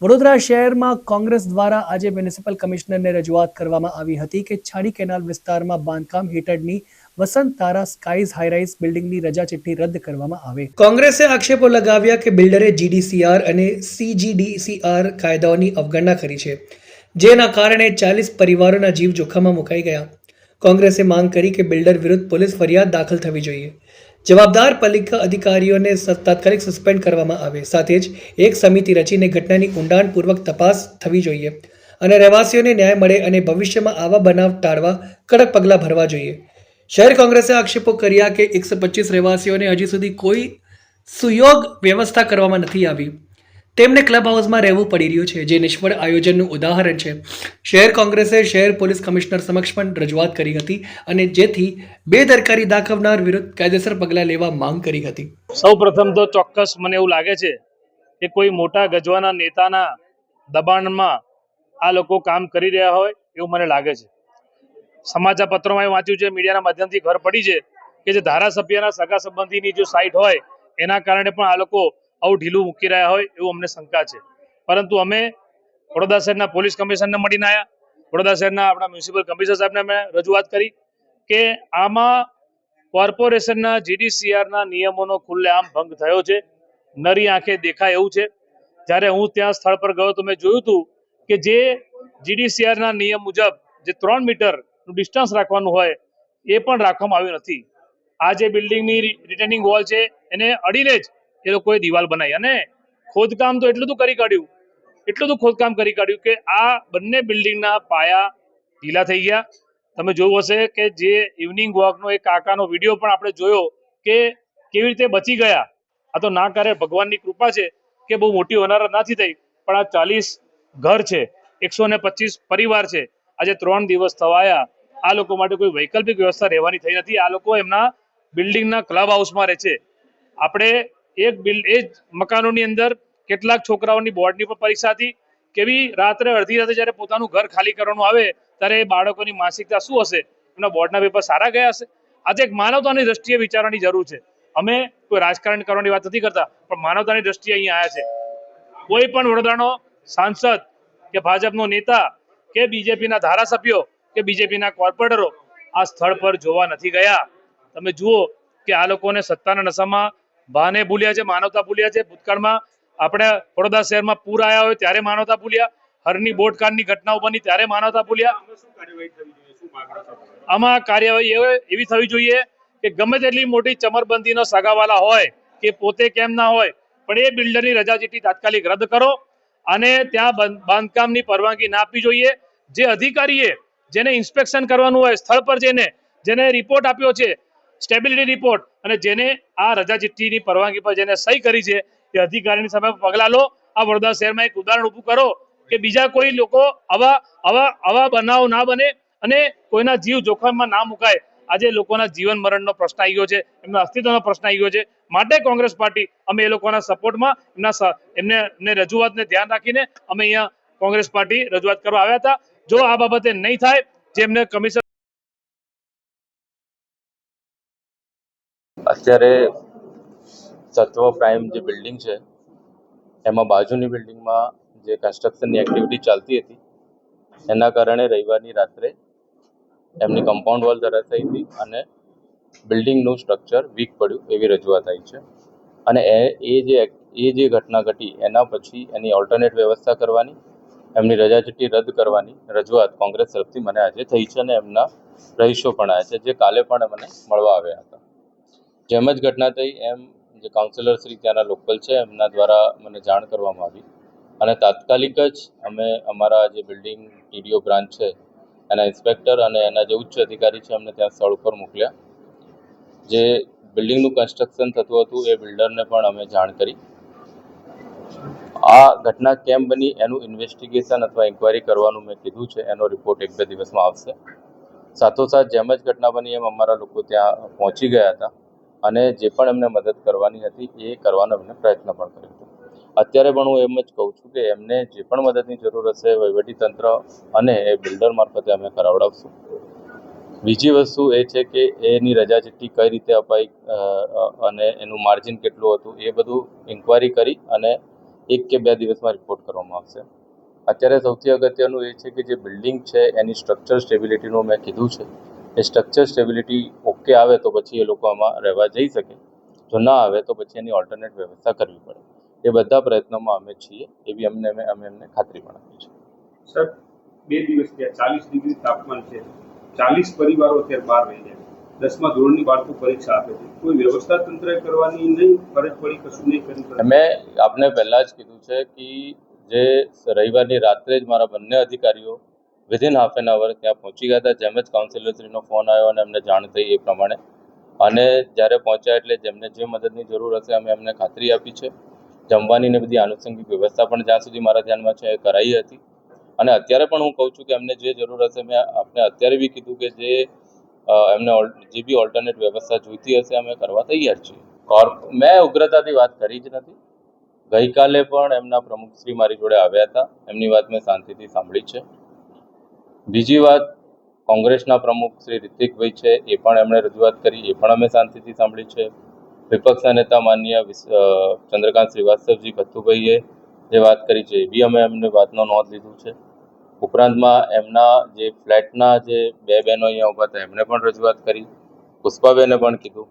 વડોદરા શહેરમાં કોંગ્રેસ દ્વારા આજે મ્યુનિસિપલ કમિશનરને રજૂઆત કરવામાં આવી હતી કે છાણી કેનાલ વિસ્તારમાં બાંધકામ હેઠળની વસંત તારા સ્કાઈઝ હાઈરાઇઝ બિલ્ડિંગની રજા ચિઠ્ઠી રદ કરવામાં આવે। કોંગ્રેસે આક્ષેપો લગાવ્યા કે બિલ્ડરે જીડીસીઆર અને સીજીડીસીઆર કાયદાઓની અવગણના કરી છે, જેના કારણે 40 પરિવારોના જીવ જોખમમાં મુકાઈ ગયા। કોંગ્રેસે માંગ કરી કે બિલ્ડર વિરુદ્ધ પોલીસ ફરિયાદ દાખલ થવી જોઈએ, જવાબદાર પાલિકા અધિકારીઓને તાત્કાલિક સસ્પેન્ડ કરવામાં આવે, સાથે જ એક સમિતિ રચીને ઘટનાની ઊંડાણપૂર્વક તપાસ થવી જોઈએ અને રહેવાસીઓને ન્યાય મળે અને ભવિષ્યમાં આવા બનાવ ટાળવા કડક પગલાં ભરવા જોઈએ। શહેર કોંગ્રેસે આક્ષેપો કર્યા કે 125 રહેવાસીઓને હજી સુધી કોઈ સુયોગ વ્યવસ્થા કરવામાં નથી આવી। તેમને ક્લબ હાઉસમાં રહેવું પડી રહ્યું છે, જે નિષ્ફળ આયોજનનું ઉદાહરણ છે। શહેર કોંગ્રેસે શહેર પોલીસ કમિશનર સમક્ષ પણ રજૂઆત કરી હતી અને જેથી બેદરકારી દાખવનાર વિરુદ્ધ કાયદેસર પગલાં લેવા માંગ કરી હતી। સૌપ્રથમ તો ચોક્કસ મને એવું લાગે છે કે કોઈ મોટા ગજવાના નેતાના દબાણમાં આ લોકો કામ કરી રહ્યા હોય એવું મને લાગે છે। સમાચાર પત્રોમાં વાંચ્યું છે, મીડિયાના માધ્યમથી ખબર પડી છે કે જે ધારાસભ્યના સગા સંબંધીની જો સાઇટ હોય એના કારણે પણ આ લોકો આવું ઢીલું મૂકી રહ્યા હોય એવું અમને શંકા છે। પરંતુ અમે વડોદરા શહેરના પોલીસ કમિશનરને મળીને આવ્યા, વડોદરા શહેરના આપણા મ્યુનિસિપલ કમિશનર સાહેબને અમે રજૂઆત કરી કે આમાં કોર્પોરેશનના જીડીસીઆરના નિયમોનો ખુલ્લેઆમ ભંગ થયો છે, નરી આંખે દેખાય એવું છે। જ્યારે હું ત્યાં સ્થળ પર ગયો તો મેં જોયું હતું કે જે જીડીસીઆરના નિયમ મુજબ જે 3 મીટરનું ડિસ્ટન્સ રાખવાનું હોય એ પણ રાખવામાં આવ્યું નથી। આ જે બિલ્ડિંગની રિટેનિંગ વોલ છે એને અડીને જ એ લોકોએ દિવાલ બનાવી અને ખોદકામ તો એટલું કરી કાઢ્યું કે આ બંને બિલ્ડિંગના પાયા ઢીલા થઈ ગયા। તમે જોયું હશે કે જે ઇવનિંગ વોકનો એક કાકાનો વિડીયો પણ આપણે જોયો કે કેવી રીતે બચી ગયા। આ તો ના કરે ભગવાનની કૃપા છે કે બહુ મોટી હોનારત નથી થઈ, પણ આ 40 ઘર છે, 125 પરિવાર છે, આજે 3 દિવસ થવાયા, આ લોકો માટે કોઈ વૈકલ્પિક વ્યવસ્થા રહેવાની થઈ નથી। આ લોકો એમના બિલ્ડિંગના ક્લબ હાઉસમાં રહે છે। આપણે એ જ મકાનોની અંદર કેટલાક છોકરાઓની બોર્ડની પણ પરીક્ષા હતી, કેવી રાત્રે અડધી રાતે જ્યારે પોતાનું ઘર ખાલી કરવાનું આવે ત્યારે એ બાળકોની માનસિકતા શું હશે, એમના બોર્ડના પેપર સારા ગયા હશે। આજે એક માનવતાની દ્રષ્ટિએ વિચારવાની જરૂર છે। અમે કોઈ રાજકારણ કરવાની વાત નથી કરતા, પણ માનવતાની દ્રષ્ટિએ અહીંયા આવ્યા છે। કોઈ પણ વડોદરાનો સાંસદ કે ભાજપનો નેતા કે બીજેપીના ધારાસભ્યો કે બીજેપીના કોર્પોરેટરો આ સ્થળ પર જોવા નથી ગયા। તમે જુઓ કે આ લોકોને સત્તાના નશામાં ભાને ભૂલ્યા છે, માનવતા ભૂલ્યા છે। ભૂતકાળમાં આપણે વડોદરા શહેરમાં પૂર આવ્યા હોય ત્યારે માનવતા ભૂલ્યા, હરની બોટકાંડની ઘટનાઓ બની ત્યારે માનવતા ભૂલ્યા। આમાં કાર્યવાહી એવી થવી જોઈએ કે ગમે તેટલી મોટી ચમરબંધીનો સગાવાલા હોય કે પોતે કેમ ના હોય, પણ એ બિલ્ડરની રજા ચિઠ્ઠી તાત્કાલિક રદ કરો અને ત્યાં બાંધકામની પરવાનગી ના આપવી જોઈએ। જે અધિકારીએ જેને ઇન્સ્પેક્શન કરવાનું હોય સ્થળ પર જઈને, જેને રિપોર્ટ આપ્યો છે સ્ટેબિલિટી રિપોર્ટ, અને જેને આ રજા ચિઠ્ઠીની પરવાનગી પર જેને સહી કરી છે તે અધિકારીની સામે પગલાં લો। આ વડોદરા શહેરમાં એક ઉદાહરણ ઊભું કરો કે બીજા કોઈ લોકો આવા બનાવ ના બને અને કોઈના જીવ જોખમમાં ના મુકાય। આજે લોકોના જીવન મરણનો પ્રશ્ન આવી ગયો છે, એમના અસ્તિત્વનો પ્રશ્ન આવી ગયો છે, માટે કોંગ્રેસ પાર્ટી અમે એ લોકોના સપોર્ટમાં એમને રજૂઆતને ધ્યાન રાખીને અમે અહીંયા કોંગ્રેસ પાર્ટી રજૂઆત કરવા આવ્યા હતા। જો આ બાબતે નહીં થાય, જે એમને કમિશન અત્યારે સત્વ પ્રાઇમ જે બિલ્ડિંગ છે એમાં બાજુની બિલ્ડિંગમાં જે કન્સ્ટ્રક્શનની એક્ટિવિટી ચાલતી હતી એના કારણે રવિવારની રાત્રે એમની કમ્પાઉન્ડ વોલ ધરાશાયી હતી અને બિલ્ડિંગનું સ્ટ્રક્ચર વીક પડ્યું એવી રજૂઆત આવી છે। અને એ જે ઘટના ઘટી એના પછી એની ઓલ્ટરનેટ વ્યવસ્થા કરવાની, એમની રજા ચિઠ્ઠી રદ કરવાની રજૂઆત કોંગ્રેસ તરફથી મને આજે થઈ છે અને એમના રહીશો પણ આવ્યા છે, જે કાલે પણ મને મળવા આવ્યા હતા। જેમ જ ઘટના થઈ એમ જે કાઉન્સિલર શ્રી ત્યાંના લોકલ છે એમના દ્વારા મને જાણ કરવામાં આવી અને તાત્કાલિક જ અમે અમારા જે બિલ્ડિંગ ટીડીઓ બ્રાન્ચ છે એના ઇન્સ્પેક્ટર અને એના જે ઉચ્ચ અધિકારી છે એમને ત્યાં સ્થળ ઉપર મોકલ્યા। જે બિલ્ડિંગનું કન્સ્ટ્રક્શન થતું હતું એ બિલ્ડરને પણ અમે જાણ કરી। આ ઘટના કેમ બની એનું ઇન્વેસ્ટિગેશન અથવા ઇન્ક્વાયરી કરવાનું મેં કીધું છે, એનો રિપોર્ટ 1-2 દિવસમાં આવશે। સાથોસાથ જેમ જ ઘટના બની એમ અમારા લોકો ત્યાં પહોંચી ગયા હતા અને જે પણ એમને મદદ કરવાની હતી એ કરવાનો એમને પ્રયત્ન પણ કર્યો હતો। અત્યારે પણ હું એમ જ કહું છું કે એમને જે પણ મદદની જરૂર હશે વહીવટીતંત્ર અને એ બિલ્ડર મારફતે અમે કરાવડાવશું। બીજી વસ્તુ એ છે કે એની રજા ચિઠ્ઠી કઈ રીતે અપાઈ અને એનું માર્જિન કેટલું હતું એ બધું ઇન્ક્વાયરી કરી અને 1 કે 2 દિવસમાં રિપોર્ટ કરવામાં આવશે. અત્યારે સૌથી અગત્યનું એ છે કે જે બિલ્ડિંગ છે એની સ્ટ્રક્ચર સ્ટેબિલિટીનું મેં કીધું છે, એ સ્ટ્રક્ચર સ્ટેબિલિટી ઓકે આવે તો પછી એ લોકો આમાં રહેવા જઈ શકે, જો ના આવે તો પછી એની ઓલ્ટરનેટ વ્યવસ્થા કરવી પડે. એ બધા પ્રયત્નોમાં અમે છીએ એવી અમે એમને ખાતરી પણ આપી છે. સર, 2 દિવસ ત્યાં 40 ડિગ્રી તાપમાન છે, 40 પરિવારો ત્યાં બહાર રહી જાય, 10મા ધોરણની બાળકો પરીક્ષા આપે છે, કોઈ વ્યવસ્થા તંત્રએ કરવાની નહીં, ફરજ પડી કશું નહીં કરી. મેં આપને પહેલાં જ કીધું છે કે જે રવિવારની રાત્રે જ મારા બંને અધિકારીઓ વિધિન હાફ એન અવર ત્યાં પહોંચી ગયા હતા. જેમ જ કાઉન્સિલરશ્રીનો ફોન આવ્યો અને અમને જાણ થઈ એ પ્રમાણે, અને જ્યારે પહોંચ્યા એટલે જેમને જે મદદની જરૂર હશે અમે એમને ખાતરી આપી છે. જમવાની ને બધી આનુષંગિક વ્યવસ્થા પણ જ્યાં સુધી મારા ધ્યાનમાં છે એ કરાઈ હતી. અને અત્યારે પણ હું કહું છું કે એમને જે જરૂર હશે, મેં આપને અત્યારે બી કીધું કે એમને જે બી ઓલ્ટરનેટ વ્યવસ્થા જોઈતી હશે અમે કરવા તૈયાર છીએ. મેં ઉગ્રતાથી વાત કરી જ નથી. ગઈકાલે પણ એમના પ્રમુખશ્રી મારી જોડે આવ્યા હતા, એમની વાત મેં શાંતિથી સાંભળી છે. બીજી વાત, કોંગ્રેસના પ્રમુખ શ્રી રિતિકભાઈ છે એ પણ એમણે રજૂઆત કરી, એ પણ અમે શાંતિથી સાંભળી છે. વિપક્ષના નેતા માનનીય ચંદ્રકાંત શ્રીવાસ્તવજી ભથ્થુભાઈએ જે વાત કરી છે એ બી અમે એમની વાતનો નોંધ લીધું છે. ઉપરાંતમાં એમના જે ફ્લેટના જે 2 બહેનો અહીંયા ઊભા હતા એમણે પણ રજૂઆત કરી. પુષ્પાબેને પણ કીધું.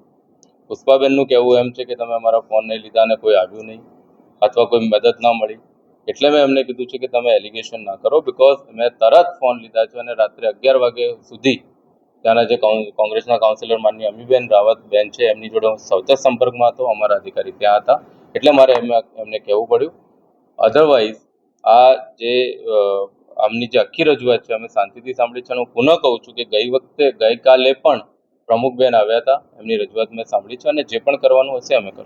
પુષ્પાબેનનું કહેવું એમ છે કે તમે અમારા ફોન નહીં લીધા અને કોઈ આવ્યું નહીં અથવા કોઈ મદદ ના મળી, એટલે મેં એમને કીધું છે કે તમે એલિગેશન ના કરો, બિકોઝ મેં તરત ફોન લીધા છે અને રાત્રે 11 વાગ્યા સુધી ત્યાંના જે કોંગ્રેસના કાઉન્સિલર માનની અમીબેન રાવત બેન છે એમની જોડે હું સતત સંપર્કમાં હતો, અમારા અધિકારી ત્યાં હતા, એટલે મારે એમને કહેવું પડ્યું. અધરવાઇઝ આ જે આમની જે આખી રજૂઆત છે અમે શાંતિથી સાંભળી છે. અને હું પુનઃ કહું છું કે ગઈકાલે પણ પ્રમુખબેન આવ્યા હતા, એમની રજૂઆત મેં સાંભળી છે અને જે પણ કરવાનું હશે અમે કરશું.